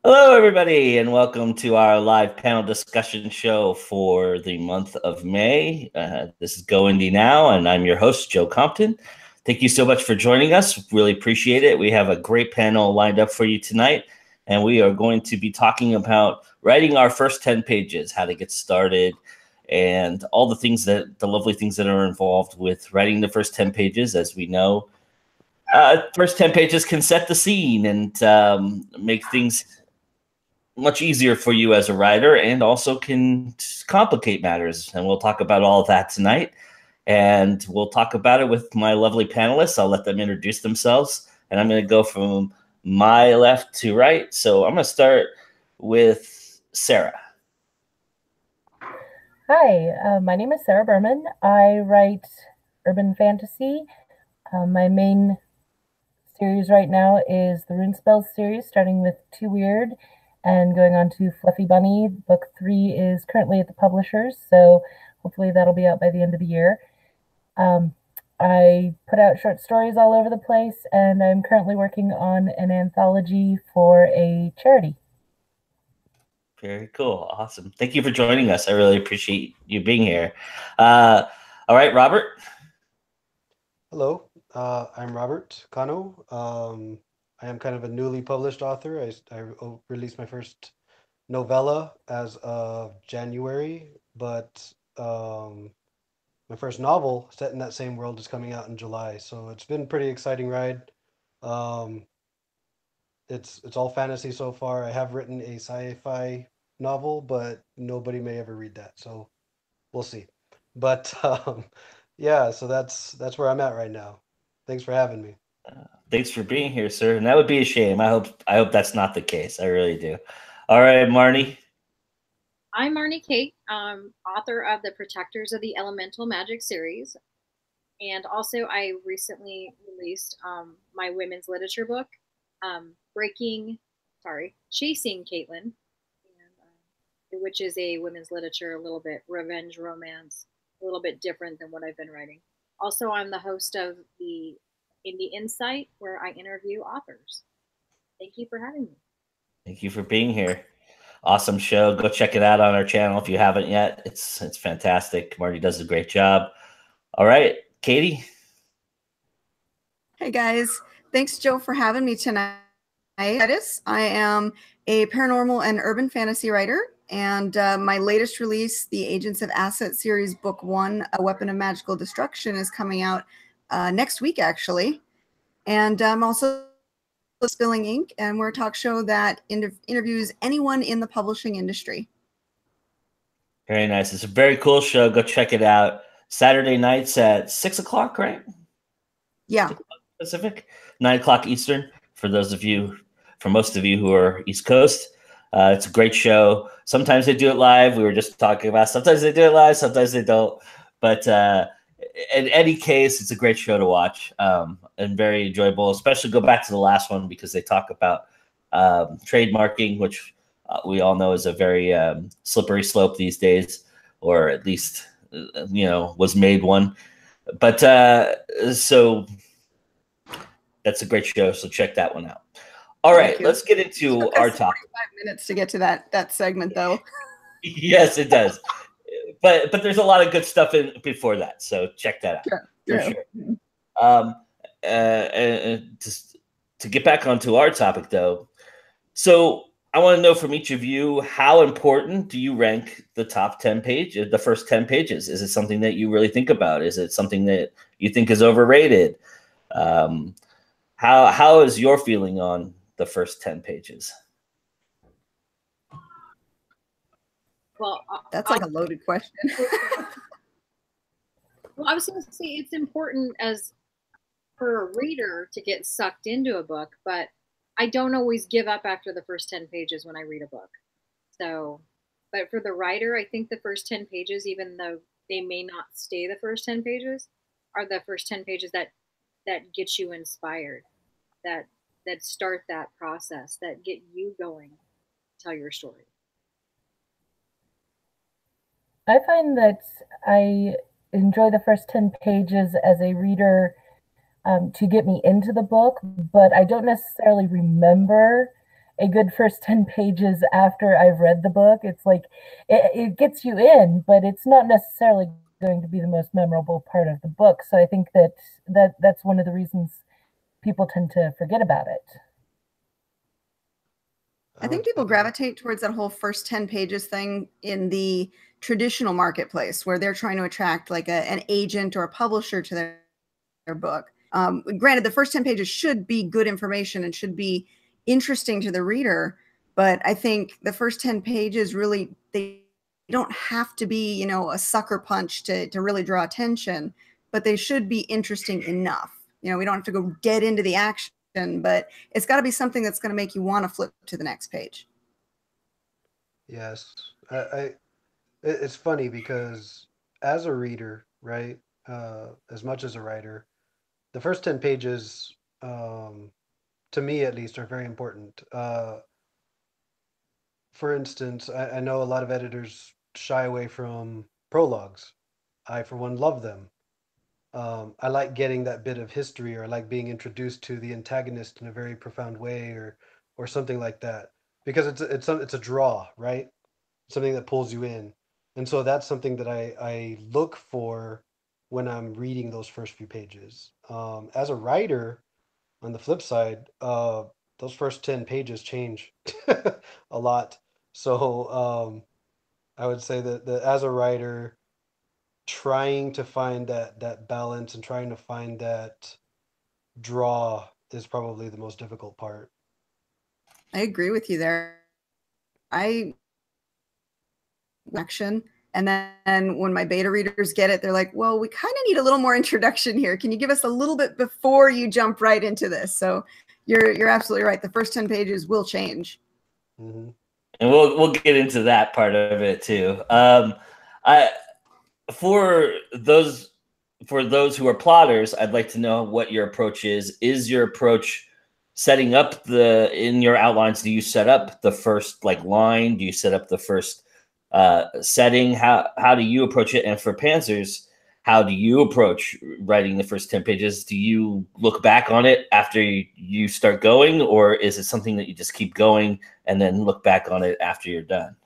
Hello, everybody, and welcome to our live panel discussion show for the month of May. This is Go Indie Now, and I'm your host, Joe Compton. Thank you so much for joining us. Really appreciate it. We have a great panel lined up for you tonight, and we are going to be talking about writing our first 10 pages, how to get started, and all the lovely things that are involved with writing the first 10 pages. As we know, first 10 pages can set the scene and make things much easier for you as a writer, and also can complicate matters. And we'll talk about all of that tonight. And we'll talk about it with my lovely panelists. I'll let them introduce themselves. And I'm going to go from my left to right. So I'm going to start with Sarah. Hi, my name is Sarah Berman. I write urban fantasy. My main series right now is the Rune Spells series, starting with Too Weird and going on to Fluffy Bunny. Book 3 is currently at the publishers, so hopefully that'll be out by the end of the year. I put out short stories all over the place, and I'm currently working on an anthology for a charity. Very cool. Awesome. Thank you for joining us. I really appreciate you being here. All right, Robert. Hello, I'm Robert Cano. I am kind of a newly published author. I released my first novella as of January, but my first novel set in that same world is coming out in July. So it's been a pretty exciting ride. It's all fantasy so far. I have written a sci-fi novel, but nobody may ever read that. So we'll see. But yeah, so that's where I'm at right now. Thanks for having me. Thanks for being here, sir. And that would be a shame. I hope that's not the case. I really do. All right, Marnie. I'm Marnie Kate, author of the Protectors of the Elemental Magic series. And also I recently released my women's literature book, Chasing Caitlin, which is a women's literature, a little bit revenge romance, a little bit different than what I've been writing. Also, I'm the host of the Indie Insight, where I interview authors. Thank you for having me. Thank you for being here. Awesome show. Go check it out on our channel if you haven't yet. It's fantastic. Marty does a great job. All right, Katie. Hey guys, thanks Joe for having me tonight. I am a paranormal and urban fantasy writer, and my latest release, the Agents of Asset series, book 1, A Weapon of Magical Destruction, is coming out next week actually. And I'm also Spilling Ink, and we're a talk show that interviews anyone in the publishing industry. Very nice. It's a very cool show. Go check it out. Saturday nights at 6 o'clock, right? Yeah. 6 o'clock Pacific, 9 o'clock Eastern. For most of you who are East Coast, it's a great show. Sometimes they do it live. We were just talking about. Sometimes they do it live. Sometimes they don't. But in any case, it's a great show to watch and very enjoyable. Especially go back to the last one because they talk about trademarking, which we all know is a very slippery slope these days, or at least was made one. But so that's a great show. So check that one out. All right, let's get into our topic. 45 minutes to get to that segment, though. Yes, it does. But there's a lot of good stuff in before that, so check that out for sure. Just to get back onto our topic, though, so I want to know from each of you, how important do you rank the top 10 pages, the first 10 pages? Is it something that you really think about? Is it something that you think is overrated? How is your feeling on the first 10 pages? Well, that's like a loaded question. Well, I was going to say it's important as for a reader to get sucked into a book, but I don't always give up after the first 10 pages when I read a book. So, but for the writer, I think the first 10 pages, even though they may not stay the first 10 pages, are the first 10 pages that get you inspired, that start that process, that get you going to tell your story. I find that I enjoy the first 10 pages as a reader to get me into the book, but I don't necessarily remember a good first 10 pages after I've read the book. It's like it gets you in, but it's not necessarily going to be the most memorable part of the book. So I think that's one of the reasons people tend to forget about it. I think people gravitate towards that whole first 10 pages thing in the traditional marketplace where they're trying to attract like an agent or a publisher to their book. Granted, the first 10 pages should be good information and should be interesting to the reader, but I think the first 10 pages really, they don't have to be, you know, a sucker punch to really draw attention, but they should be interesting enough. You know, we don't have to go get into the action, but it's got to be something that's going to make you want to flip to the next page. Yes, it's funny because as a reader, right, as much as a writer, the first 10 pages, to me at least, are very important. For instance, I know a lot of editors shy away from prologues. I, for one, love them. I like getting that bit of history, or I like being introduced to the antagonist in a very profound way, or something like that, because it's a draw, right? Something that pulls you in, and so that's something that I look for when I'm reading those first few pages. As a writer, on the flip side, those first 10 pages change a lot. So I would say that as a writer, trying to find that balance and trying to find that draw is probably the most difficult part. I agree with you there. I action, and then when my beta readers get it, they're like, well, we kind of need a little more introduction here. Can you give us a little bit before you jump right into this? So you're absolutely right. The first 10 pages will change. Mm-hmm. And we'll get into that part of it too. I for those who are plotters, I'd like to know what your approach is. Is your approach setting up in your outlines? Do you set up the first like line? Do you set up the first setting? How do you approach it? And for Panzers, how do you approach writing the first 10 pages? Do you look back on it after you start going, or is it something that you just keep going and then look back on it after you're done?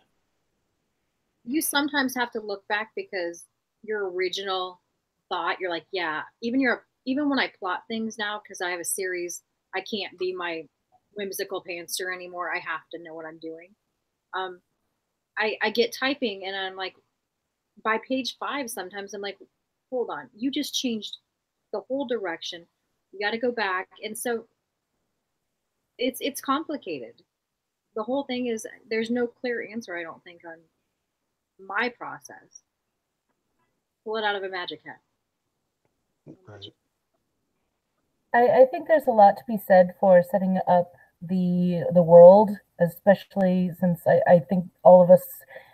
You sometimes have to look back because your original thought, you're like, yeah, even when I plot things now, because I have a series, I can't be my whimsical pantser anymore. I have to know what I'm doing. I get typing and I'm like, by page 5, sometimes I'm like, hold on, you just changed the whole direction. You got to go back. And so it's complicated. The whole thing is there's no clear answer, I don't think, on my process. Pull it out of a magic hat. Right. I think there's a lot to be said for setting up the world, especially since I think all of us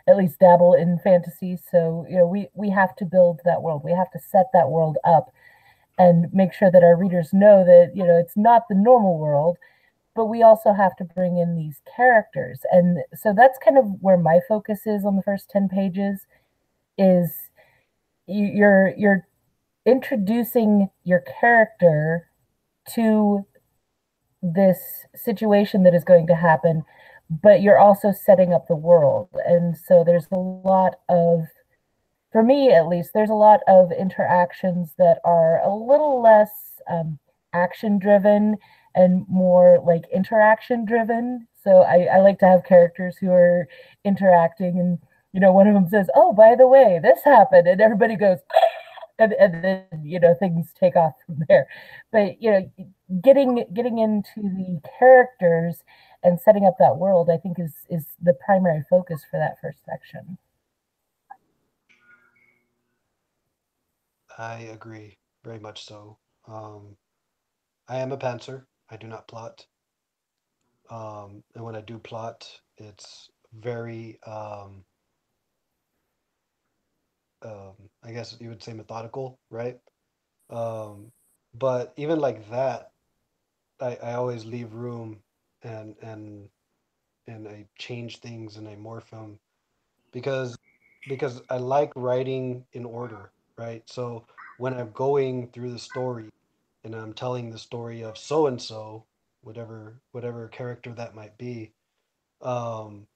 at least dabble in fantasy. So, you know, we have to build that world. We have to set that world up and make sure that our readers know that, you know, it's not the normal world, but we also have to bring in these characters. And so that's kind of where my focus is on the first 10 pages is you're introducing your character to this situation that is going to happen, but you're also setting up the world. And so there's a lot of, for me at least, there's a lot of interactions that are a little less action driven and more like interaction driven. So I like to have characters who are interacting, and you know, one of them says, oh, by the way, this happened, and everybody goes, and then, you know, things take off from there. But, you know, getting into the characters and setting up that world, I think is the primary focus for that first section. I agree, very much so. I am a pantser. I do not plot. And when I do plot, it's very, I guess you would say methodical, right? Um, but even like that, I always leave room and I change things and I morph them because I like writing in order, right? So when I'm going through the story and I'm telling the story of so and so, whatever character that might be. Um,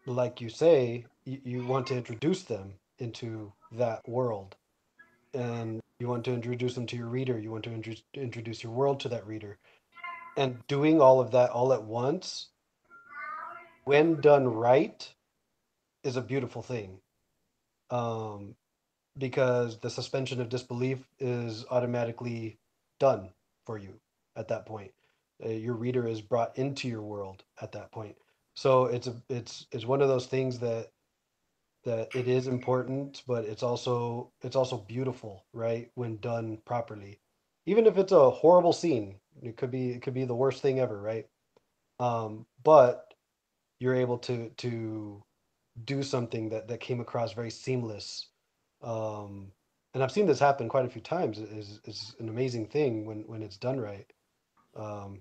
like you say, you want to introduce them into that world, and you want to introduce them to your reader. You want to introduce your world to that reader, and doing all of that all at once, when done right, is a beautiful thing. Um, because the suspension of disbelief is automatically done for you at that point. Your reader is brought into your world at that point. So it's one of those things that it is important, but it's also beautiful, right? When done properly. Even if it's a horrible scene, it could be the worst thing ever, right? But you're able to do something that came across very seamless. Um, and I've seen this happen quite a few times. Is an amazing thing when it's done right.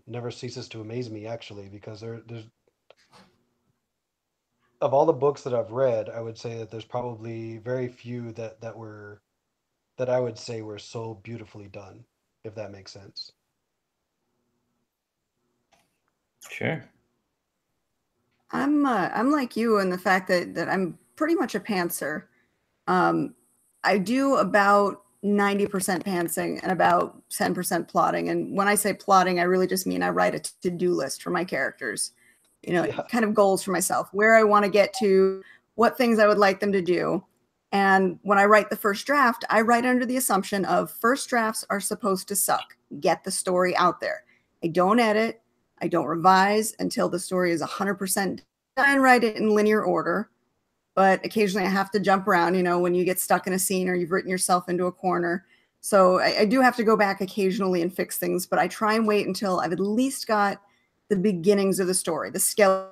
Never ceases to amaze me actually, because there's of all the books that I've read, I would say that there's probably very few that I would say were so beautifully done, if that makes sense. Sure. I'm like you in the fact that I'm pretty much a pantser. Um, I do about 90% pantsing and about 10% plotting. And when I say plotting, I really just mean I write a to-do list for my characters, Yeah. kind of goals for myself, where I want to get to, what things I would like them to do. And when I write the first draft, I write under the assumption of first drafts are supposed to suck. Get the story out there. I don't edit. I don't revise until the story is 100% done. And write it in linear order. But occasionally I have to jump around, when you get stuck in a scene or you've written yourself into a corner. So I do have to go back occasionally and fix things, but I try and wait until I've at least got the beginnings of the story, the skeleton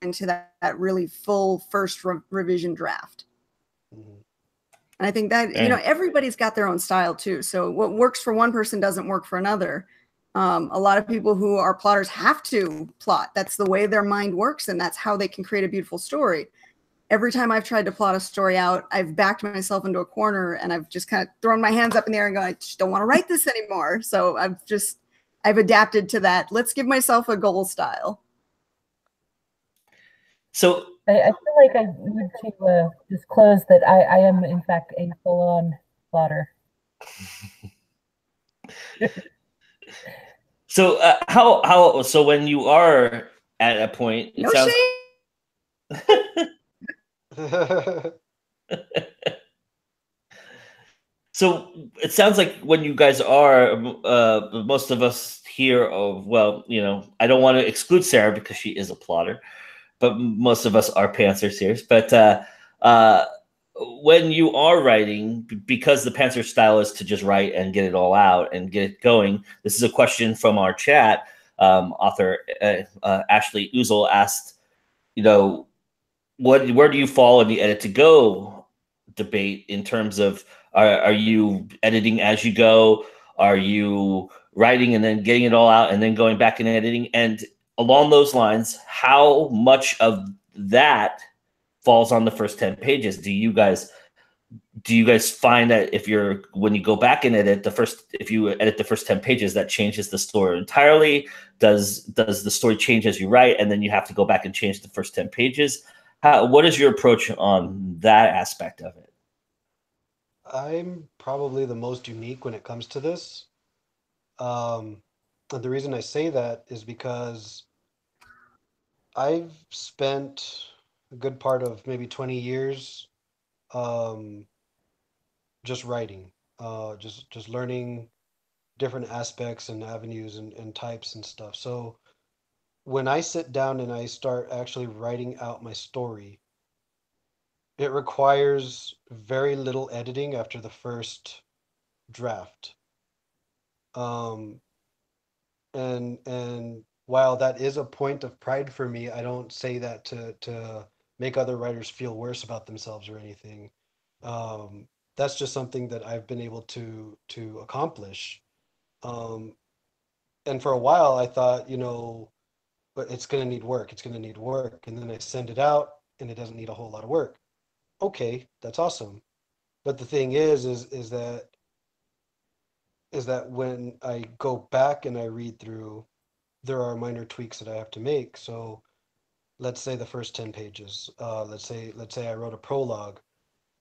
into that really full first revision draft. Mhm. And I think that, everybody's got their own style too. So what works for one person doesn't work for another. A lot of people who are plotters have to plot. That's the way their mind works, and that's how they can create a beautiful story. Every time I've tried to plot a story out, I've backed myself into a corner and I've just kind of thrown my hands up in the air and gone, I just don't want to write this anymore. So I've adapted to that. Let's give myself a goal style. So I feel like I need to disclose that I am, in fact, a full-on plotter. So how so when you are at a point, it No sounds shame. so it sounds like when you guys are most of us here of I don't want to exclude Sarah because she is a plotter, but most of us are pantsers here. But when you are writing, because the pantser style is to just write and get it all out and get it going. This is a question from our chat. Author Ashley Uzel asked, where do you fall in the edit to go debate in terms of are you editing as you go? Are you writing and then getting it all out and then going back and editing? And along those lines, how much of that falls on the first 10 pages? Do you guys find that when you go back and edit if you edit the first 10 pages, that changes the story entirely? Does the story change as you write and then you have to go back and change the first 10 pages? What is your approach on that aspect of it? I'm probably the most unique when it comes to this. And the reason I say that is because I've spent a good part of maybe 20 years um, just writing, just learning different aspects and avenues and types and stuff. So when I sit down and I start actually writing out my story, it requires very little editing after the first draft. Um, and while that is a point of pride for me, I don't say that to make other writers feel worse about themselves or anything. Um, that's just something that I've been able to accomplish. Um, and for a while, I thought, but it's going to need work. It's going to need work. And then I send it out, and it doesn't need a whole lot of work. Okay, that's awesome. But the thing is that is that when I go back and I read through, there are minor tweaks that I have to make. So let's say the first 10 pages, let's say I wrote a prologue,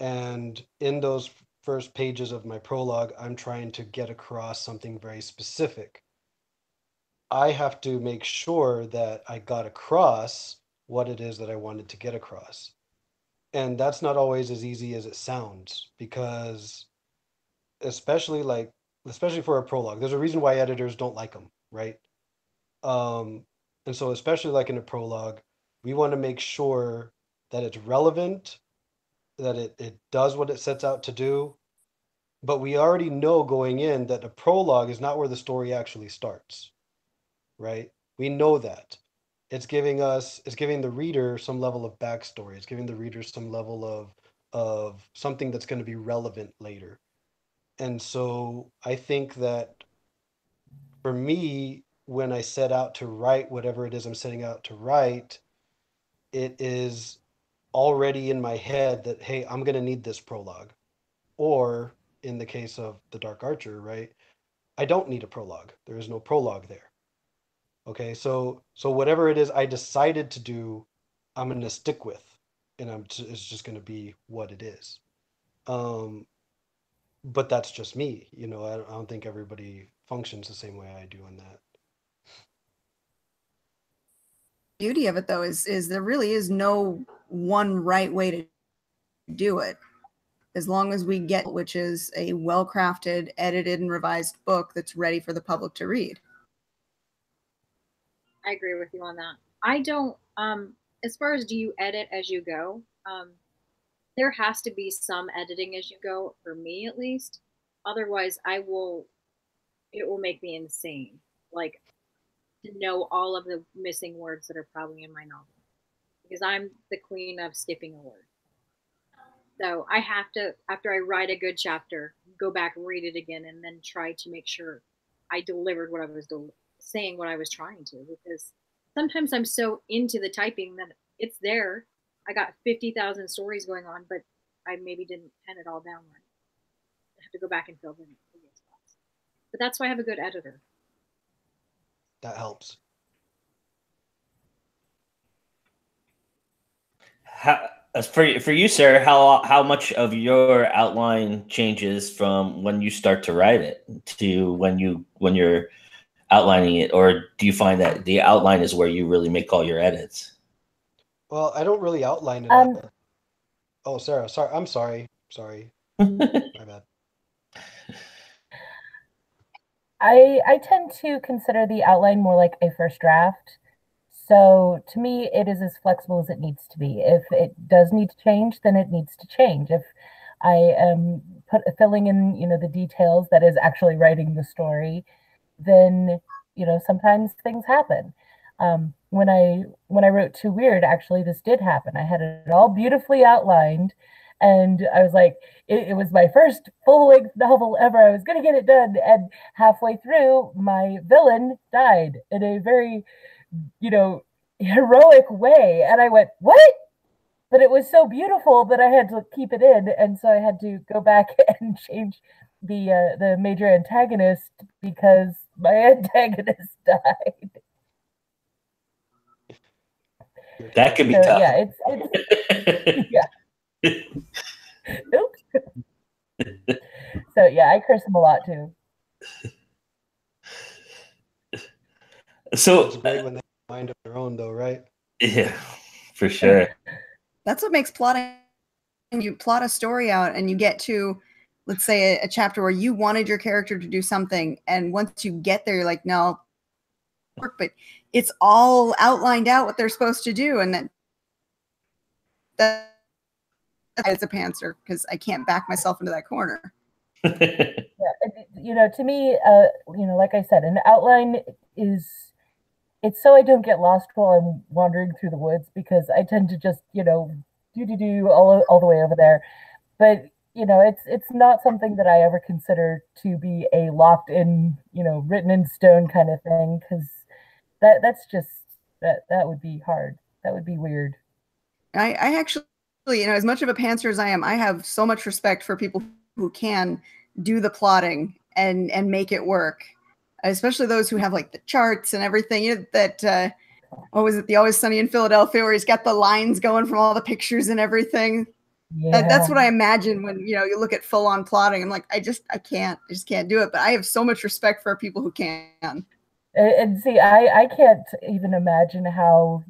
and in those first pages of my prologue, I'm trying to get across something very specific. I have to make sure that I got across what it is that I wanted to get across. And that's not always as easy as it sounds, because especially for a prologue, there's a reason why editors don't like them, right? And so especially like in a prologue, we want to make sure that it's relevant, that it does what it sets out to do. But we already know going in that a prologue is not where the story actually starts, right? We know that. It's giving the reader some level of backstory. It's giving the reader some level of something that's going to be relevant later. And so I think that for me, when I set out to write whatever it is I'm setting out to write, it is already in my head that, hey, I'm going to need this prologue. Or in the case of The Dark Archer, right? I don't need a prologue. There is no prologue there. Okay, so whatever it is I decided to do, I'm going to stick with, and it's just going to be what it is. But that's just me, you know. I don't think everybody functions the same way I do in that. Beauty of it though is there really is no one right way to do it. As long as we get, which is a well-crafted, edited, and revised book that's ready for the public to read. I agree with you on that. I don't, as far as do you edit as you go, there has to be some editing as you go, for me at least. Otherwise, it will make me insane. Like, to know all of the missing words that are probably in my novel. Because I'm the queen of skipping a word. So I have to, after I write a good chapter, go back, read it again, and then try to make sure I delivered what I was saying, what I was trying to. Because sometimes I'm so into the typing that it's there. I got 50,000 stories going on, but I maybe didn't pen it all down right. I have to go back and fill them in spots. But that's why I have a good editor. That helps. For you, Sarah, how much of your outline changes from when you start to write it to when you're outlining it, or do you find that the outline is where you really make all your edits? Well, I don't really outline it. Oh, Sarah, sorry. I'm sorry. My bad. I tend to consider the outline more like a first draft. So to me, it is as flexible as it needs to be. If it does need to change, then it needs to change. If I am filling in, the details that is actually writing the story, then, sometimes things happen. When I wrote Too Weird, actually, this did happen. I had it all beautifully outlined, and I was like, it was my first full-length novel ever. I was going to get it done, and halfway through, my villain died in a very, heroic way, and I went, what? But it was so beautiful that I had to keep it in, and so I had to go back and change the major antagonist because my antagonist died. That could be tough. Yeah, it's yeah. Oops. So yeah, I curse him a lot too. So it's great when they have a mind of their own, though, right? Yeah, for sure. That's what makes plotting. You plot a story out and you get to, let's say, a chapter where you wanted your character to do something, and once you get there, you're like, no, but it's all outlined out what they're supposed to do, and that is a pantser because I can't back myself into that corner. Yeah, to me, like I said, an outline it's so I don't get lost while I'm wandering through the woods, because I tend to just, do all the way over there. But, it's not something that I ever consider to be a locked in, written in stone kind of thing, because that's just, that would be hard. That would be weird. I actually, as much of a pantser as I am, I have so much respect for people who can do the plotting and make it work. Especially those who have like the charts and everything. You know, that what was it? The Always Sunny in Philadelphia, where he's got the lines going from all the pictures and everything. Yeah. That's what I imagine when you look at full on plotting. I'm like, I just can't do it. But I have so much respect for people who can. And see, I can't even imagine how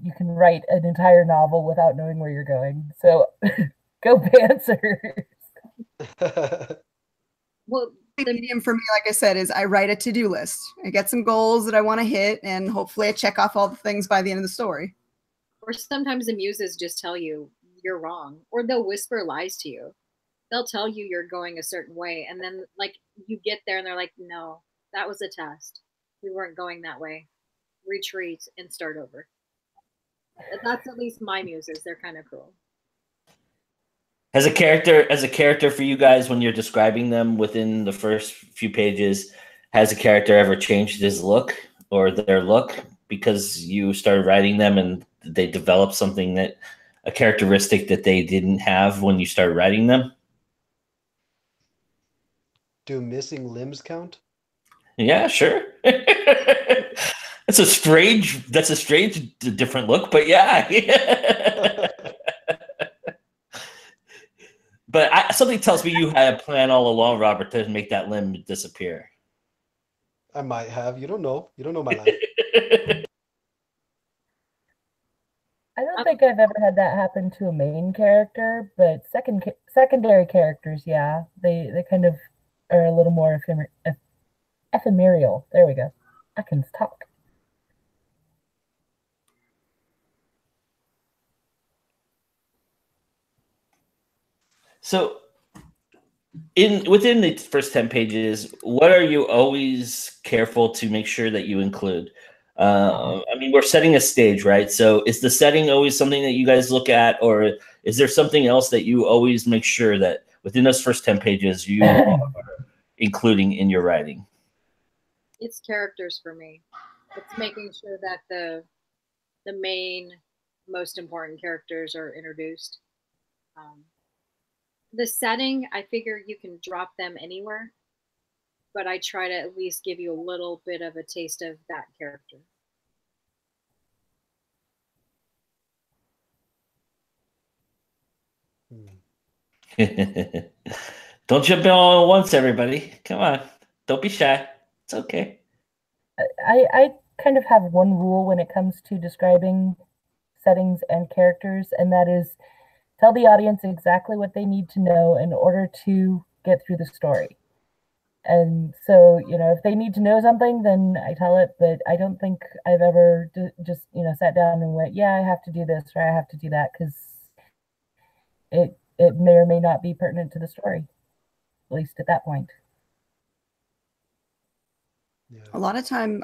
you can write an entire novel without knowing where you're going. So go Pantsers. Well, The medium for me, like I said, is I write a to-do list. I get some goals that I want to hit, and hopefully I check off all the things by the end of the story. or sometimes the muses just tell you you're wrong, or they'll whisper lies to you. They'll tell you you're going a certain way, and then like you get there and they're like, no, that was a test. We weren't going that way. Retreat and start over. That's at least my muses. They're kind of cool. As a character for you guys, when you're describing them within the first few pages, has a character ever changed his look or their look because you started writing them and they developed something that a characteristic that they didn't have when you started writing them? Do missing limbs count? Yeah, sure. That's a strange different look, but yeah. But something tells me you had a plan all along, Robert, to make that limb disappear. I might have. You don't know. You don't know my life. I don't think I've ever had that happen to a main character, but secondary characters, yeah, they kind of are a little more ephemeral. There we go. I can talk. So, within the first 10 pages, what are you always careful to make sure that you include? I mean, we're setting a stage, right? So is the setting always something that you guys look at, or is there something else that you always make sure that within those first 10 pages you are including in your writing? It's characters for me. It's making sure that the main, most important characters are introduced. The setting, I figure you can drop them anywhere, but I try to at least give you a little bit of a taste of that character. Don't jump in all at once, everybody. Come on. Don't be shy. It's okay. I kind of have one rule when it comes to describing settings and characters, and that is tell the audience exactly what they need to know in order to get through the story. And so, if they need to know something, then I tell it, but I don't think I've ever just, sat down and went, yeah, I have to do this or I have to do that, because it may or may not be pertinent to the story, at least at that point. Yeah. A lot of time,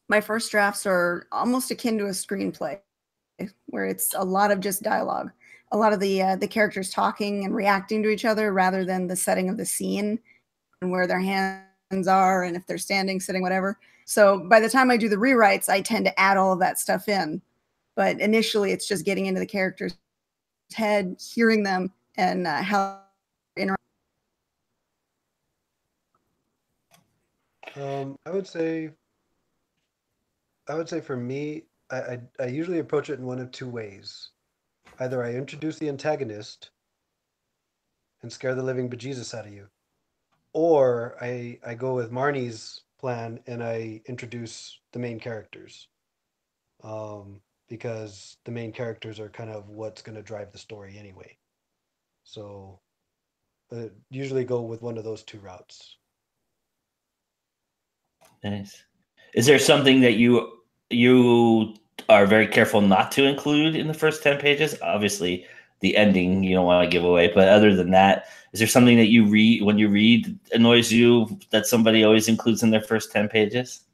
my first drafts are almost akin to a screenplay, where it's a lot of just dialogue, a lot of the characters talking and reacting to each other rather than the setting of the scene and where their hands are and if they're standing, sitting, whatever. So by the time I do the rewrites, I tend to add all of that stuff in. But initially, it's just getting into the character's head, hearing them, and how they interact. I would say for me, I usually approach it in one of two ways. Either I introduce the antagonist and scare the living bejesus out of you, or I go with Marnie's plan and I introduce the main characters, because the main characters are kind of what's going to drive the story anyway. So usually go with one of those two routes. Nice. Is there something that you are very careful not to include in the first 10 pages? Obviously, the ending you don't want to give away, but other than that, is there something that you read when you read annoys you that somebody always includes in their first 10 pages?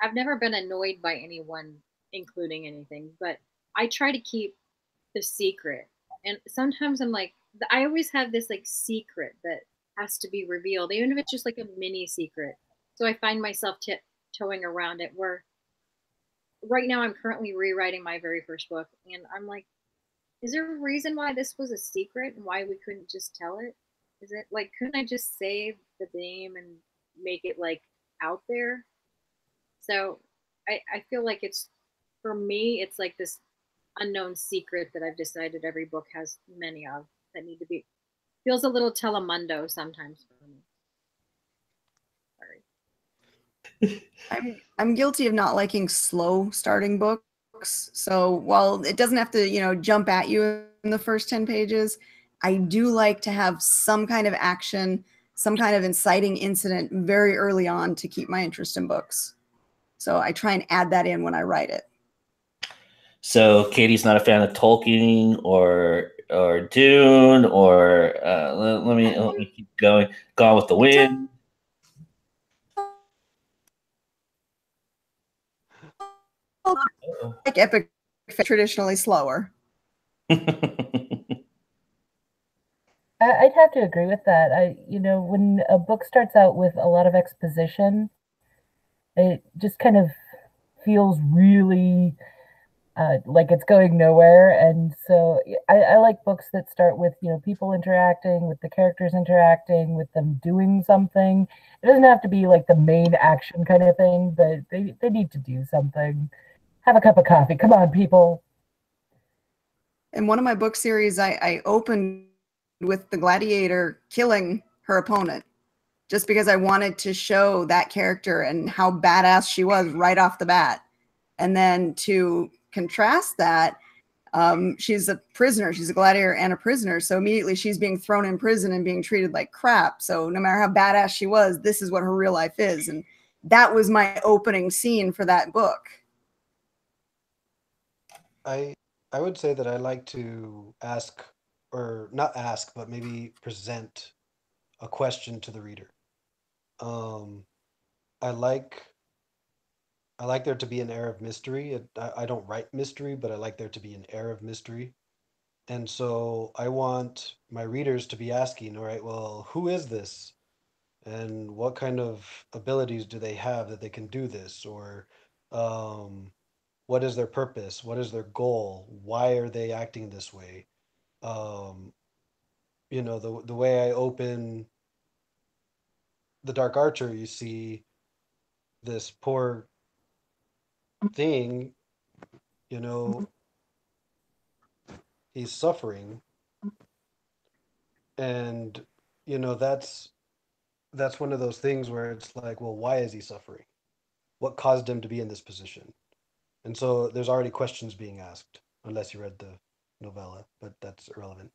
I've never been annoyed by anyone including anything, but I try to keep the secret. And sometimes I'm like, I always have this like secret that has to be revealed, even if it's just like a mini secret. So I find myself tiptoeing around it, where right now I'm currently rewriting my very first book, and I'm like, is there a reason why this was a secret and why we couldn't just tell it? is it like, couldn't I just say the name and make it like out there? So I feel like it's, for me, it's like this unknown secret that I've decided every book has many of that need to be, feels a little telemundo sometimes for me. Sorry. I'm guilty of not liking slow starting books. So while it doesn't have to, you know, jump at you in the first 10 pages, I do like to have some kind of action, some kind of inciting incident very early on to keep my interest in books. So I try and add that in when I write it. So Katie's not a fan of Tolkien or Dune or let me keep going. Gone with the Wind. Like epic, traditionally slower. I'd have to agree with that. You know, when a book starts out with a lot of exposition, it just kind of feels really like it's going nowhere. And so I like books that start with, you know, people interacting, with the characters interacting, with them doing something. It doesn't have to be like the main action kind of thing, but they need to do something. Have a cup of coffee. Come on, people. In one of my book series, I opened with the gladiator killing her opponent just because I wanted to show that character and how badass she was right off the bat. And then to contrast that, she's a prisoner. She's a gladiator and a prisoner. So immediately she's being thrown in prison and being treated like crap. So no matter how badass she was, this is what her real life is. And that was my opening scene for that book. I would say that I like to ask, or not ask, but maybe present a question to the reader. I like there to be an air of mystery. I don't write mystery, but I like there to be an air of mystery. And so I want my readers to be asking, all right, well, who is this? And what kind of abilities do they have that they can do this? Or what is their purpose? What is their goal? Why are they acting this way? You know, the way I open The Dark Archer, you see this poor thing, you know, he's suffering. And, you know, that's one of those things where it's like, well, why is he suffering? What caused him to be in this position? And so there's already questions being asked, unless you read the novella, but that's irrelevant.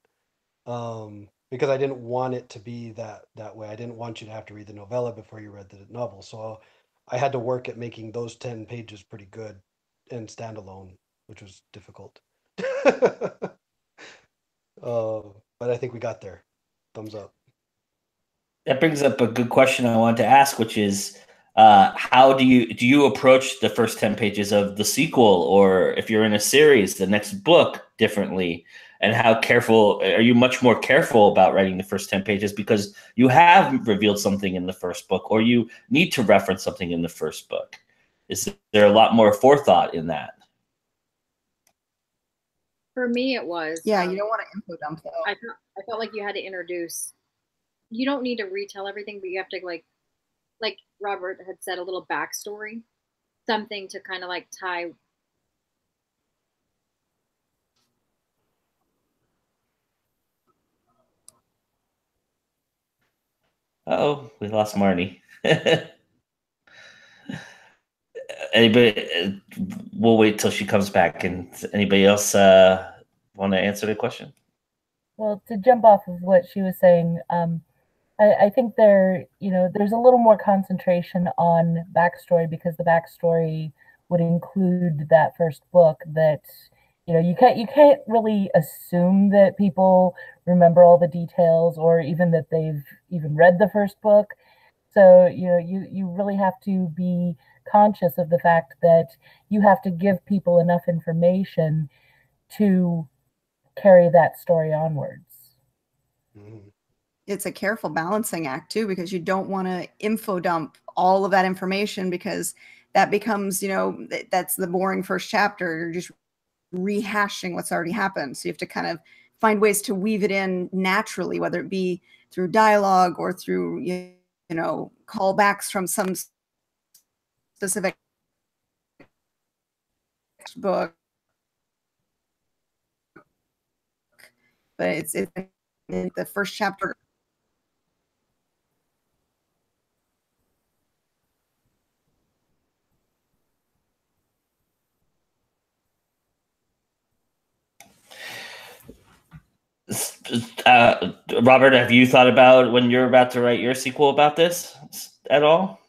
Because I didn't want it to be that way. I didn't want you to have to read the novella before you read the novel. So I had to work at making those 10 pages pretty good and standalone, which was difficult. But I think we got there. Thumbs up. That brings up a good question I wanted to ask, which is, how do you approach the first 10 pages of the sequel, or if you're in a series, the next book, differently? And how careful are you? Much more careful about writing the first 10 pages because you have revealed something in the first book, or you need to reference something in the first book. Is there a lot more forethought in that? For me, it was. Yeah, you don't want to info dump though. I felt like you had to introduce. You don't need to retell everything, but you have to like Robert had said, a little backstory, something to kind of like tie. Oh, we lost Marnie. Anybody? We'll wait till she comes back. And anybody else want to answer the question? Well, to jump off of what she was saying, I think there's a little more concentration on backstory because the backstory would include that first book. That you can't really assume that people remember all the details or even that they've even read the first book. So you really have to be conscious of the fact that you have to give people enough information to carry that story onwards. Mm-hmm. It's a careful balancing act too, because you don't want to info dump all of that information because that becomes, that's the boring first chapter. You're just rehashing what's already happened. So you have to kind of find ways to weave it in naturally, whether it be through dialogue or through, you know, callbacks from some specific book. But it's the first chapter. Robert, have you thought about when you're about to write your sequel about this at all?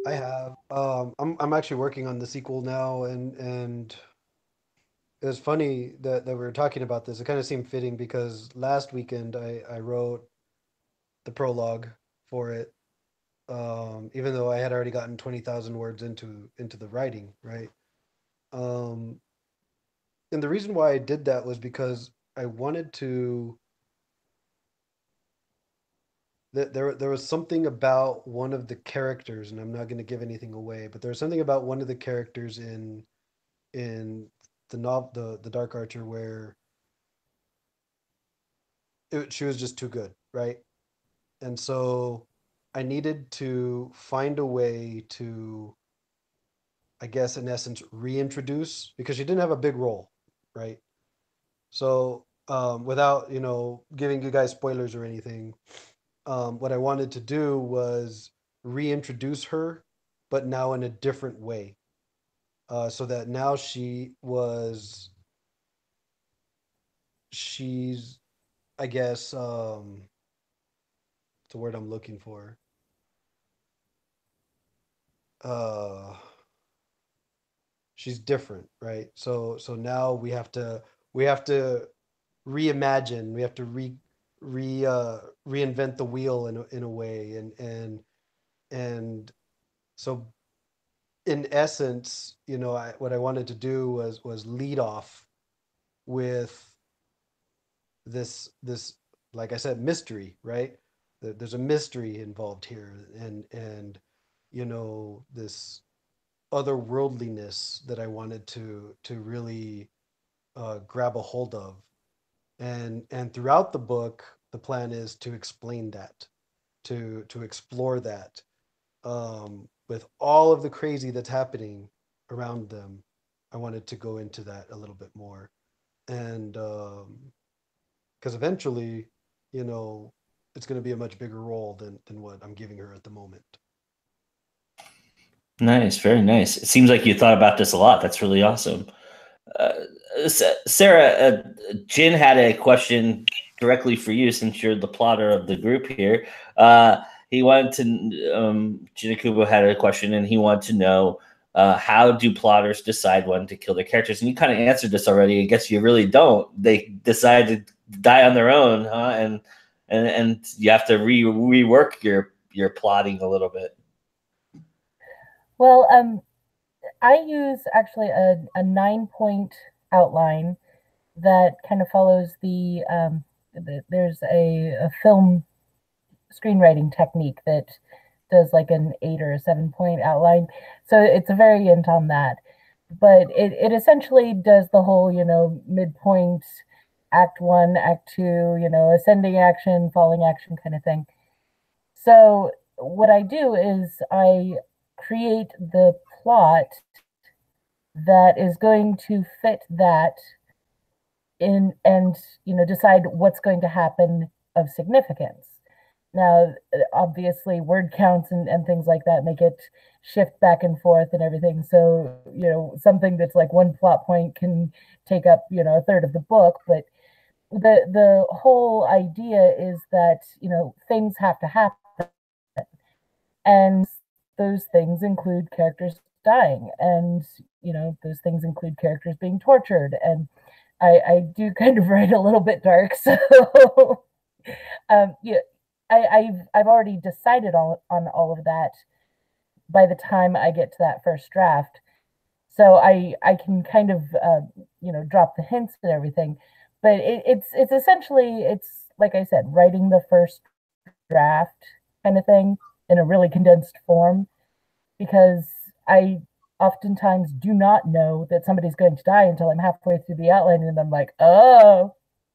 I have. I'm actually working on the sequel now, and it was funny that we were talking about this. It kind of seemed fitting because last weekend I wrote the prologue for it, even though I had already gotten 20,000 words into the writing, right? And the reason why I did that was because I wanted to. There was something about one of the characters, and I'm not going to give anything away, but there was something about one of the characters in the novel, the Dark Archer, where she was just too good, right? And so I needed to find a way to, I guess, in essence, reintroduce, because she didn't have a big role, right? So without, you know, giving you guys spoilers or anything, what I wanted to do was reintroduce her, but now in a different way, so that now she's, I guess, the word I'm looking for. Uh, she's different, right? So now we have to reimagine, we have to reinvent the wheel in a way, and so in essence, you know, what I wanted to do was lead off with this, like I said, mystery, right? There's a mystery involved here, and you know, this otherworldliness that I wanted to really grab a hold of, and throughout the book, the plan is to explain that, to explore that, with all of the crazy that's happening around them. I wanted to go into that a little bit more, and because eventually, you know, it's going to be a much bigger role than what I'm giving her at the moment. Nice, very nice. It seems like you thought about this a lot. That's really awesome. Sarah, Jin had a question directly for you since you're the plotter of the group here. He wanted to, Jin Akubo had a question, and he wanted to know, how do plotters decide when to kill their characters? And you kind of answered this already. I guess you really don't. They decide to die on their own, huh? And you have to rework your plotting a little bit. Well, I use actually a 9-point outline that kind of follows there's a film screenwriting technique that does like an 8 or a 7-point outline. So it's a variant on that. But it essentially does the whole, you know, midpoint, act 1, act 2, you know, ascending action, falling action kind of thing. So what I do is I create the plot that is going to fit that in, and, you know, decide what's going to happen of significance. Now, obviously, word counts and things like that make it shift back and forth and everything. So, you know, something that's like one plot point can take up, you know, a third of the book. But the whole idea is that, you know, things have to happen. And those things include characters dying. And, you know, those things include characters being tortured. And I do kind of write a little bit dark. So, yeah. I've already decided on all of that by the time I get to that first draft, so I can kind of you know, drop the hints and everything, but it's essentially, it's like I said, writing the first draft kind of thing in a really condensed form, because I oftentimes do not know that somebody's going to die until I'm halfway through the outline, and I'm like, oh,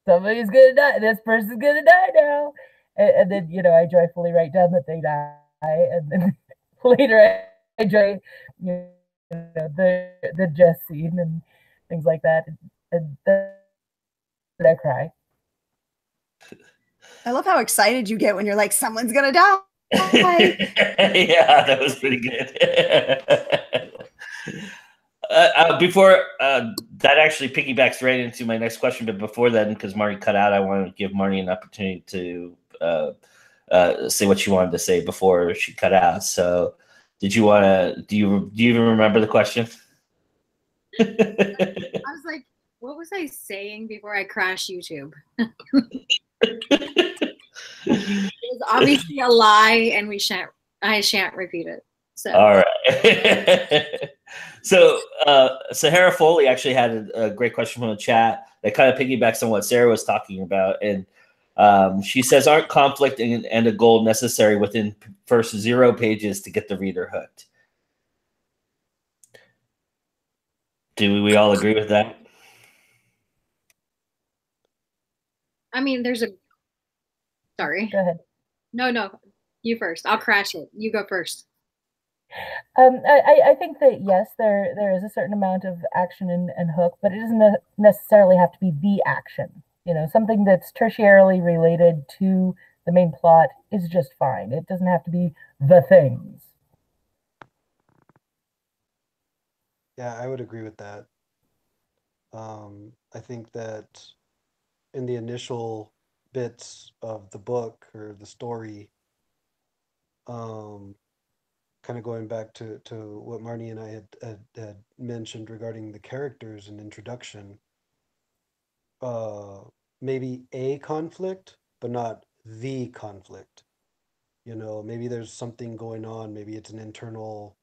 somebody's gonna die. This person's gonna die now. And then, I joyfully write down that they die. And then later I enjoy, the Jess scene and things like that. And then I cry. I love how excited you get when you're like, someone's gonna die. Yeah, that was pretty good. Before that actually piggybacks right into my next question, but before then, because Marnie cut out, I want to give Marnie an opportunity to say what she wanted to say before she cut out. So, did you want to? Do you even remember the question? I was like, what was I saying before I crashed YouTube? It was obviously a lie, and I shan't repeat it. So. All right. So Sahara Foley actually had a great question from the chat that kind of piggybacks on what Sarah was talking about. And she says, aren't conflict and a goal necessary within first 0 pages to get the reader hooked? Do we all agree with that? I mean, sorry. Go ahead. No, you first. I'll crash it. You go first. I think that yes, there is a certain amount of action and hook, but it doesn't necessarily have to be the action. Something that's tertiarily related to the main plot is just fine. It doesn't have to be the things. Yeah, I would agree with that. I think that in the initial bits of the book or the story, kind of going back to what Marnie and I had mentioned regarding the characters and introduction, maybe a conflict, but not the conflict. Maybe there's something going on. Maybe it's an internal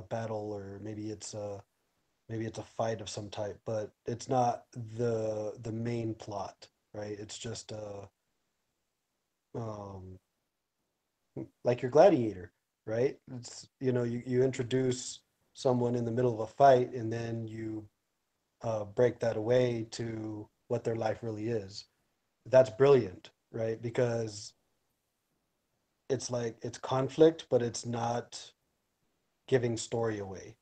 battle, or maybe it's a fight of some type, but it's not the main plot, right? It's just like your gladiator, right? It's you introduce someone in the middle of a fight, and then you break that away to what their life really is. That's brilliant, right? Because it's like it's conflict, but it's not giving story away.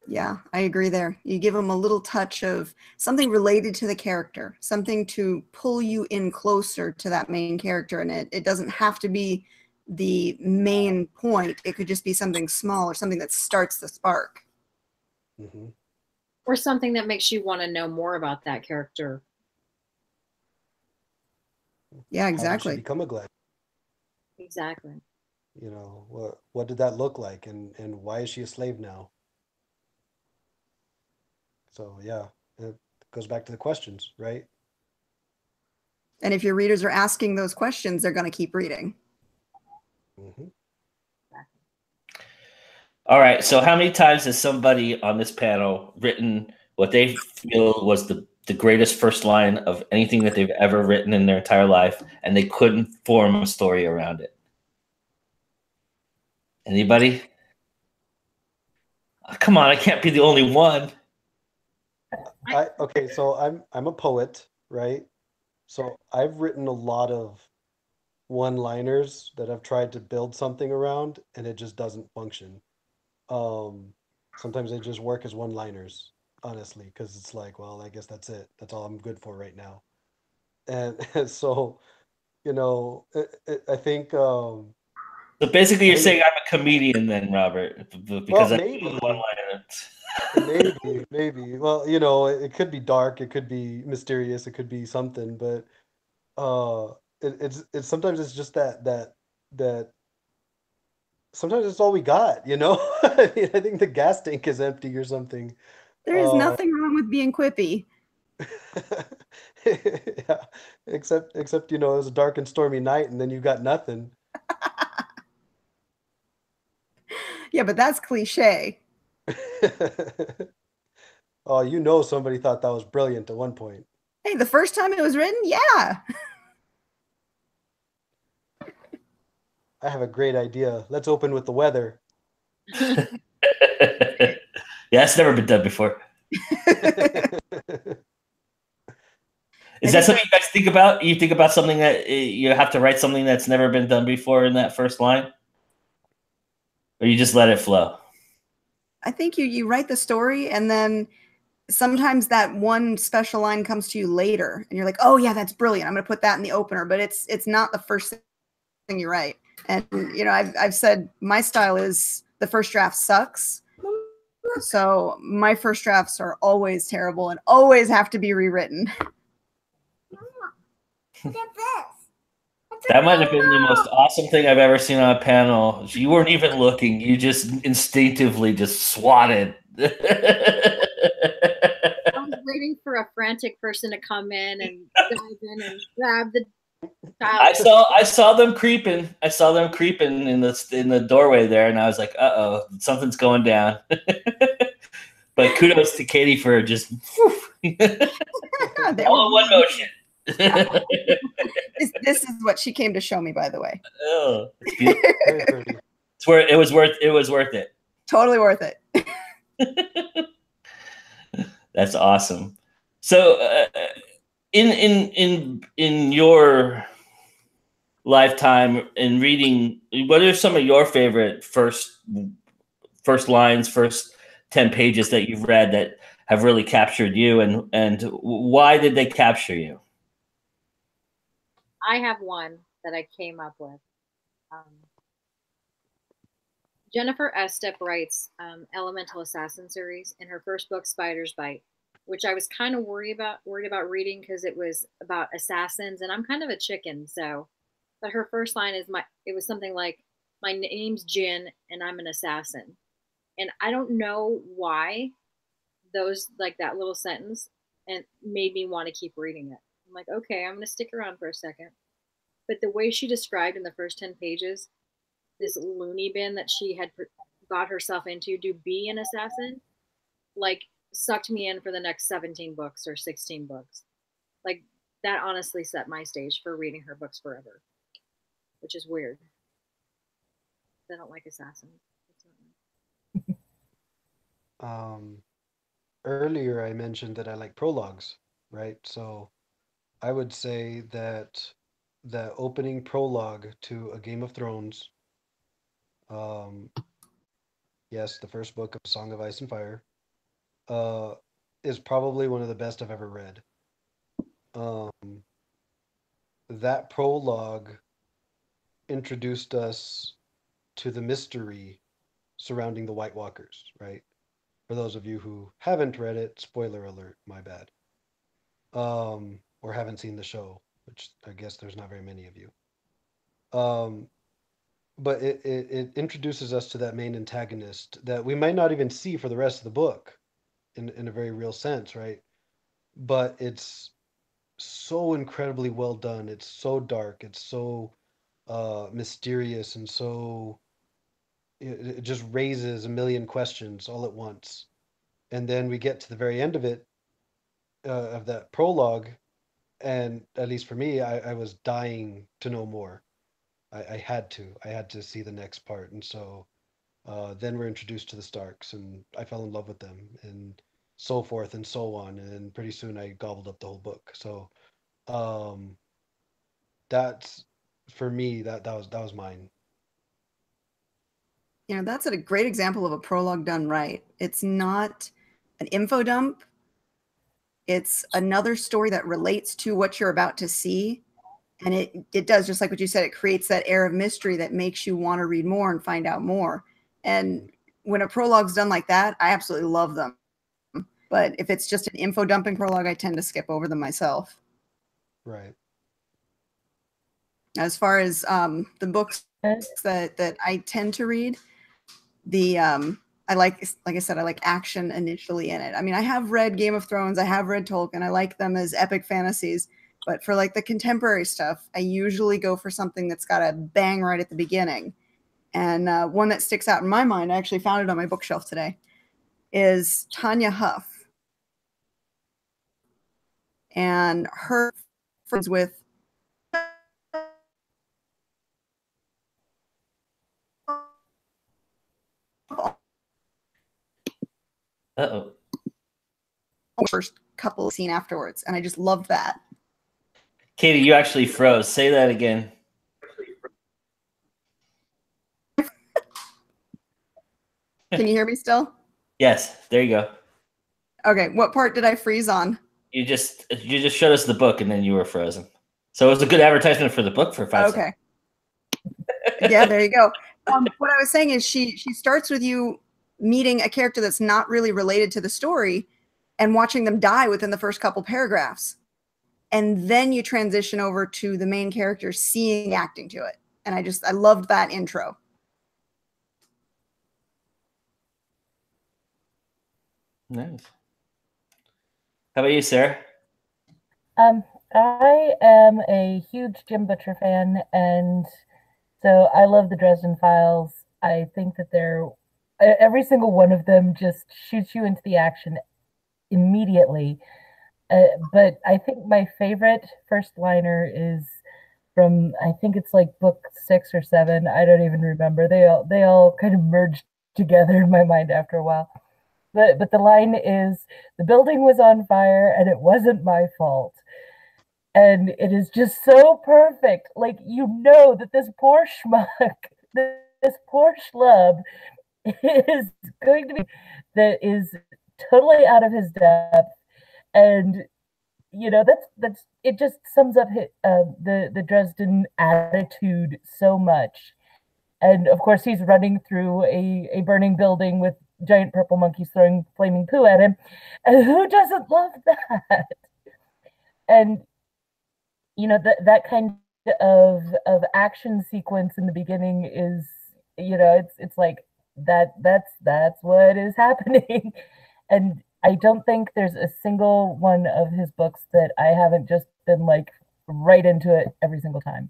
Yeah, I agree there. You give them a little touch of something related to the character, something to pull you in closer to that main character. And it doesn't have to be the main point. It could just be something small or something that starts the spark. Mm-hmm. Or something that makes you want to know more about that character. Yeah, exactly. How did she become a gladiator? Exactly. What did that look like, and why is she a slave now? So yeah, it goes back to the questions, right? And if your readers are asking those questions, they're going to keep reading. Mm-hmm. All right. So how many times has somebody on this panel written what they feel was the greatest first line of anything that they've ever written in their entire life, and they couldn't form a story around it? Anybody? Oh, come on, I can't be the only one. Okay, so I'm a poet, right? So I've written a lot of one-liners that I've tried to build something around, and it just doesn't function. Sometimes they just work as one-liners, honestly, because it's like, well, I guess that's it. That's all I'm good for right now. And so, I think. So basically, you're saying I'm a comedian, then, Robert, because well, maybe. Maybe. Well, it could be dark, it could be mysterious, it could be something, but it's sometimes it's just that sometimes it's all we got, I mean, I think the gas tank is empty or something. There is nothing wrong with being quippy. Yeah, except it was a dark and stormy night, and then you got nothing. Yeah, but that's cliche. Oh, somebody thought that was brilliant at one point. Hey, the first time it was written, yeah. I have a great idea. Let's open with the weather. Yeah, it's never been done before. Is that something you guys think about? You think about something that you have to write something that's never been done before in that first line? Or you just let it flow? I think you write the story, and then sometimes that one special line comes to you later, and you're like, oh yeah, that's brilliant. I'm going to put that in the opener, but it's not the first thing you write. And you know, I've said my style is the first draft sucks. So my first drafts are always terrible and always have to be rewritten. Look at this. That might have been the most awesome thing I've ever seen on a panel. You weren't even looking. You just instinctively just swatted. I was waiting for a frantic person to come in and dive in and grab the child. I saw them creeping. I saw them creeping in the doorway there, and I was like, "Uh-oh, something's going down." But kudos to Katie for just all in one motion. This is what she came to show me, by the way. Oh, it's beautiful. Very pretty. It was worth it. Totally worth it. That's awesome. So, in your lifetime in reading, what are some of your favorite first lines, first 10 pages that you've read that have really captured you, and why did they capture you? I have one that I came up with. Jennifer Estep writes Elemental Assassin series in her first book, Spider's Bite, which I was kind of worried about reading because it was about assassins, and I'm kind of a chicken. So, but her first line is it was something like, "My name's Jin, and I'm an assassin," and I don't know why those, like that little sentence, and made me want to keep reading it. I'm like, okay, I'm going to stick around for a second. But the way she described in the first 10 pages this loony bin that she had got herself into to be an assassin, like, sucked me in for the next 17 books or 16 books. Like, that honestly set my stage for reading her books forever, which is weird. I don't like assassins. Earlier I mentioned that I like prologues, right? So I would say that the opening prologue to A Game of Thrones, yes, the first book of Song of Ice and Fire, is probably one of the best I've ever read. That prologue introduced us to the mystery surrounding the White Walkers, right? For those of you who haven't read it, spoiler alert, my bad. Or haven't seen the show, which I guess there's not very many of you. But it introduces us to that main antagonist that we might not even see for the rest of the book in a very real sense, right? But it's so incredibly well done. It's so dark. It's so mysterious, and so it just raises a million questions all at once. And then we get to the very end of it, of that prologue, and at least for me, I was dying to know more. I had to see the next part, and so then we're introduced to the Starks, and I fell in love with them, and so forth and so on, and then pretty soon I gobbled up the whole book. So that's, for me, that was mine. You know, that's a great example of a prologue done right. It's not an info dump. It's another story that relates to what you're about to see. And it does, just like what you said, it creates that air of mystery that makes you want to read more and find out more. And when a prologue's done like that, I absolutely love them. But if it's just an info dumping prologue, I tend to skip over them myself. Right. As far as the books that I tend to read, I like I said, I like action initially in it. I mean, I have read Game of Thrones, I have read Tolkien, I like them as epic fantasies, but for like the contemporary stuff, I usually go for something that's got a bang right at the beginning. And one that sticks out in my mind, I actually found it on my bookshelf today, is Tanya Huff. And her friends with Uh-oh. first couple scene afterwards, and I just loved that. Katie, you actually froze. Say that again. Can you hear me still? Yes, there you go. Okay, what part did I freeze on? You just showed us the book and then you were frozen. So it was a good advertisement for the book for 5 seconds. Okay. Yeah, there you go. What I was saying is she starts with you meeting a character that's not really related to the story and watching them die within the first couple paragraphs. And then you transition over to the main character seeing acting to it. And I loved that intro. Nice. How about you, Sarah? I am a huge Jim Butcher fan, and so I love the Dresden Files. I think that every single one of them just shoots you into the action immediately. But I think my favorite first liner is from, I think it's like book 6 or 7. I don't even remember. They all kind of merged together in my mind after a while. But the line is, "The building was on fire and it wasn't my fault." And it is just so perfect. Like, you know that this poor schmuck, this poor schlub is going to be, that is totally out of his depth. And, you know, that's it just sums up the Dresden attitude so much. And of course, he's running through a burning building with giant purple monkeys throwing flaming poo at him. And who doesn't love that? And, you know, that kind of action sequence in the beginning is, you know, it's like that's what is happening. And I don't think there's a single one of his books that I haven't just been like right into it every single time.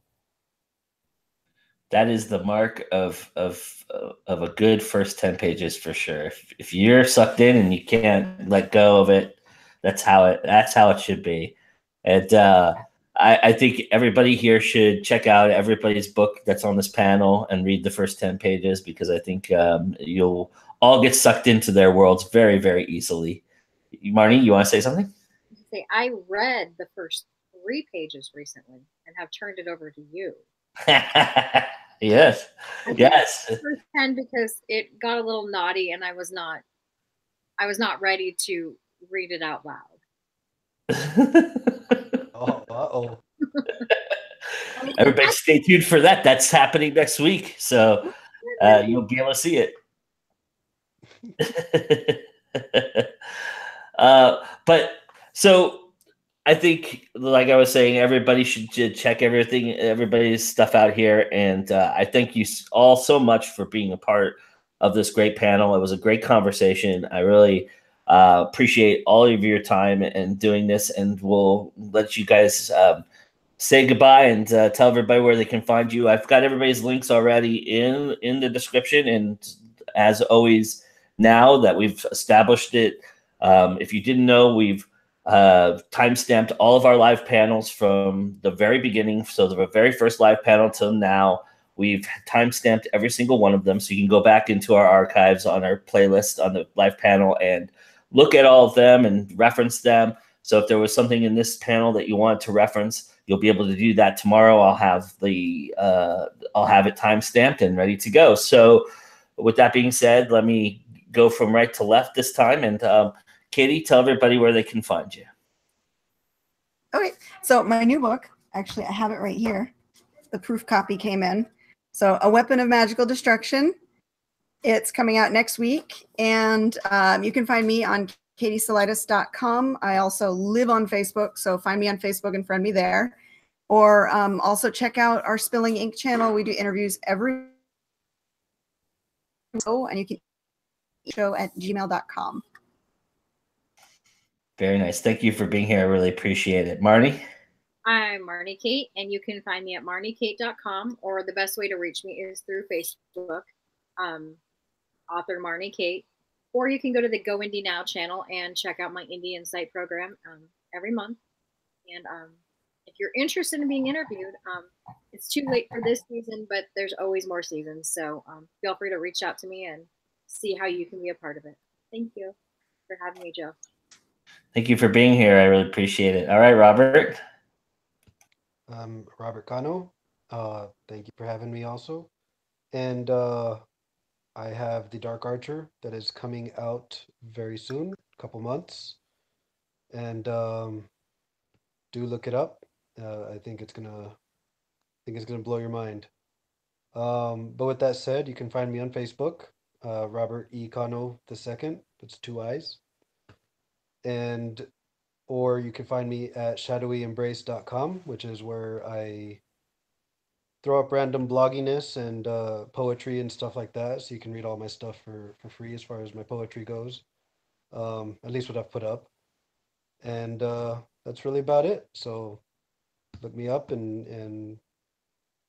That is the mark of a good first 10 pages for sure. If you're sucked in and you can't let go of it, that's how it should be. And I think everybody here should check out everybody's book that's on this panel and read the first 10 pages, because I think you'll all get sucked into their worlds very, very easily. Marnie, you want to say something? I read the first 3 pages recently and have turned it over to you. Yes. Yes. First 10 because it got a little naughty and I was not ready to read it out loud. Uh-oh. Everybody stay tuned for that. That's happening next week. So you'll be able to see it. But so I think, like I was saying, everybody should check everybody's stuff out here. And I thank you all so much for being a part of this great panel. It was a great conversation. I really appreciate all of your time and doing this. And we'll let you guys say goodbye and tell everybody where they can find you. I've got everybody's links already in the description. And as always, now that we've established it, if you didn't know, we've time-stamped all of our live panels from the very beginning. So the very first live panel till now, we've time-stamped every single one of them. So you can go back into our archives on our playlist on the live panel and look at all of them and reference them. So if there was something in this panel that you want to reference, you'll be able to do that tomorrow. I'll have it time-stamped and ready to go. So with that being said, let me go from right to left this time. And Katie, tell everybody where they can find you. Okay, so my new book, actually, I have it right here. The proof copy came in. So A Weapon of Magical Destruction. It's coming out next week. And you can find me on katiesolitis.com. I also live on Facebook, so find me on Facebook and friend me there. Or also check out our Spilling Ink channel. We do interviews every show, and you can show@gmail.com. Very nice. Thank you for being here. I really appreciate it. Marnie? I'm Marnie Kate, and you can find me at marniekate.com, or the best way to reach me is through Facebook, author Marnie Kate, or you can go to the GoIndieNow channel and check out my Indie Insight program every month. And if you're interested in being interviewed, it's too late for this season, but there's always more seasons. So feel free to reach out to me and see how you can be a part of it. Thank you for having me, Joe. Thank you for being here. I really appreciate it. All right, Robert. I'm Robert Cano. Thank you for having me also. And I have The Dark Archer that is coming out very soon, a couple months. And do look it up. I think it's gonna blow your mind. But with that said, you can find me on Facebook, Robert E. Cano II. That's two I's. And or you can find me at shadowymbrace.com, which is where I throw up random blogginess and poetry and stuff like that. So you can read all my stuff for free as far as my poetry goes, at least what I've put up. And that's really about it. So look me up and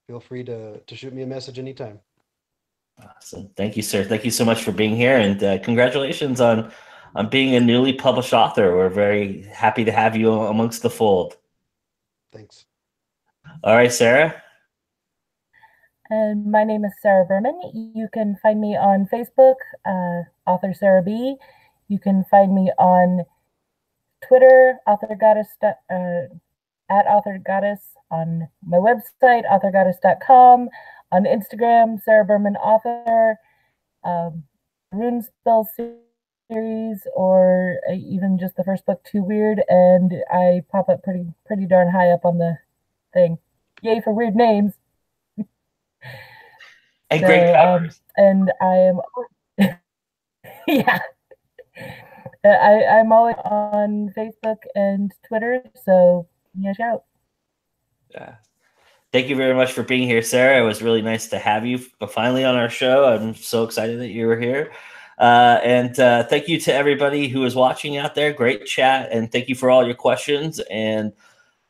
feel free to shoot me a message anytime. Awesome. Thank you, sir. Thank you so much for being here, and congratulations on being a newly published author. We're very happy to have you amongst the fold. Thanks. All right, Sarah. And my name is Sarah Berman. You can find me on Facebook, author Sarah B. You can find me on Twitter, author goddess, at author goddess, on my website, authorgoddess.com, on Instagram, Sarah Berman author, rune spell series, or even just the first book, Too Weird, and I pop up pretty darn high up on the thing. Yay for weird names. And so, great covers. And I am, yeah. I'm always on Facebook and Twitter, so give me a shout. Yeah. Thank you very much for being here, Sarah. It was really nice to have you finally on our show. I'm so excited that you were here. And thank you to everybody who is watching out there. Great chat, and thank you for all your questions. And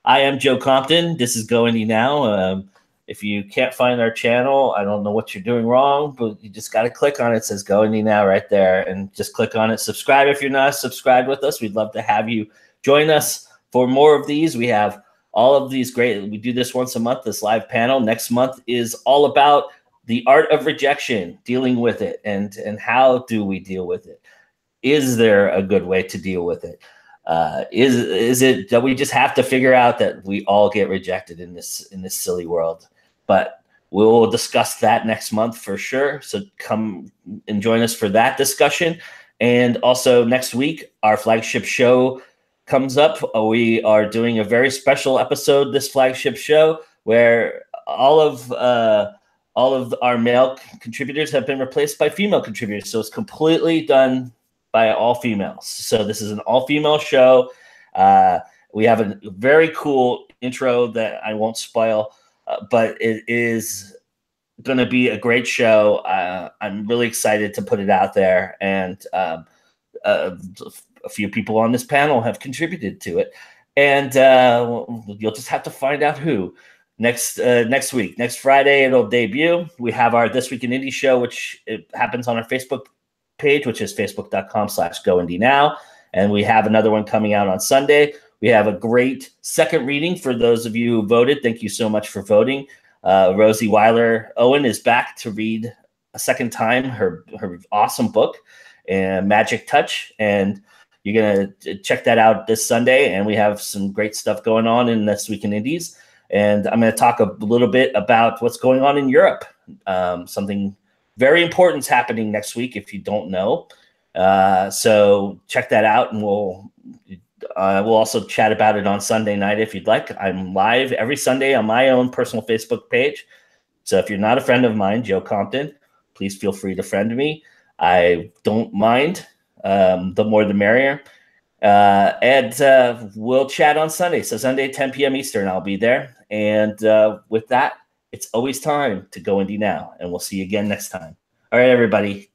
I am Joe Compton. This is Go Indie Now. If you can't find our channel, I don't know what you're doing wrong, but you just got to click on it. It says Go Indie Now right there, and just click on it. Subscribe if you're not subscribed with us. We'd love to have you join us for more of these. We have all of these great. We do this once a month, this live panel. Next month is all about the art of rejection, dealing with it, and how do we deal with it? Is there a good way to deal with it? Is it that we just have to figure out that we all get rejected in this silly world? But we'll discuss that next month for sure. So come and join us for that discussion. And also next week, our flagship show comes up. We are doing a very special episode, this flagship show, where all of our male contributors have been replaced by female contributors. So it's completely done by all females. So this is an all-female show. We have a very cool intro that I won't spoil, but it is going to be a great show. I'm really excited to put it out there, and a few people on this panel have contributed to it, and you'll just have to find out who. Next week, next Friday, it'll debut. We have our This Week in Indie show, which it happens on our Facebook page, which is facebook.com/GoIndieNow. And we have another one coming out on Sunday. We have a great second reading for those of you who voted. Thank you so much for voting. Rosie Weiler Owen is back to read a second time her awesome book, Magic Touch. And you're going to check that out this Sunday. And we have some great stuff going on in This Week in Indies. And I'm going to talk a little bit about what's going on in Europe. Something very important is happening next week if you don't know. So check that out, and we'll also chat about it on Sunday night if you'd like. I'm live every Sunday on my own personal Facebook page. So if you're not a friend of mine, Joe Compton, please feel free to friend me. I don't mind. The more the merrier. And we'll chat on Sunday. So Sunday, 10 p.m. Eastern, I'll be there. And with that, it's always time to go indie now. And we'll see you again next time. All right, everybody.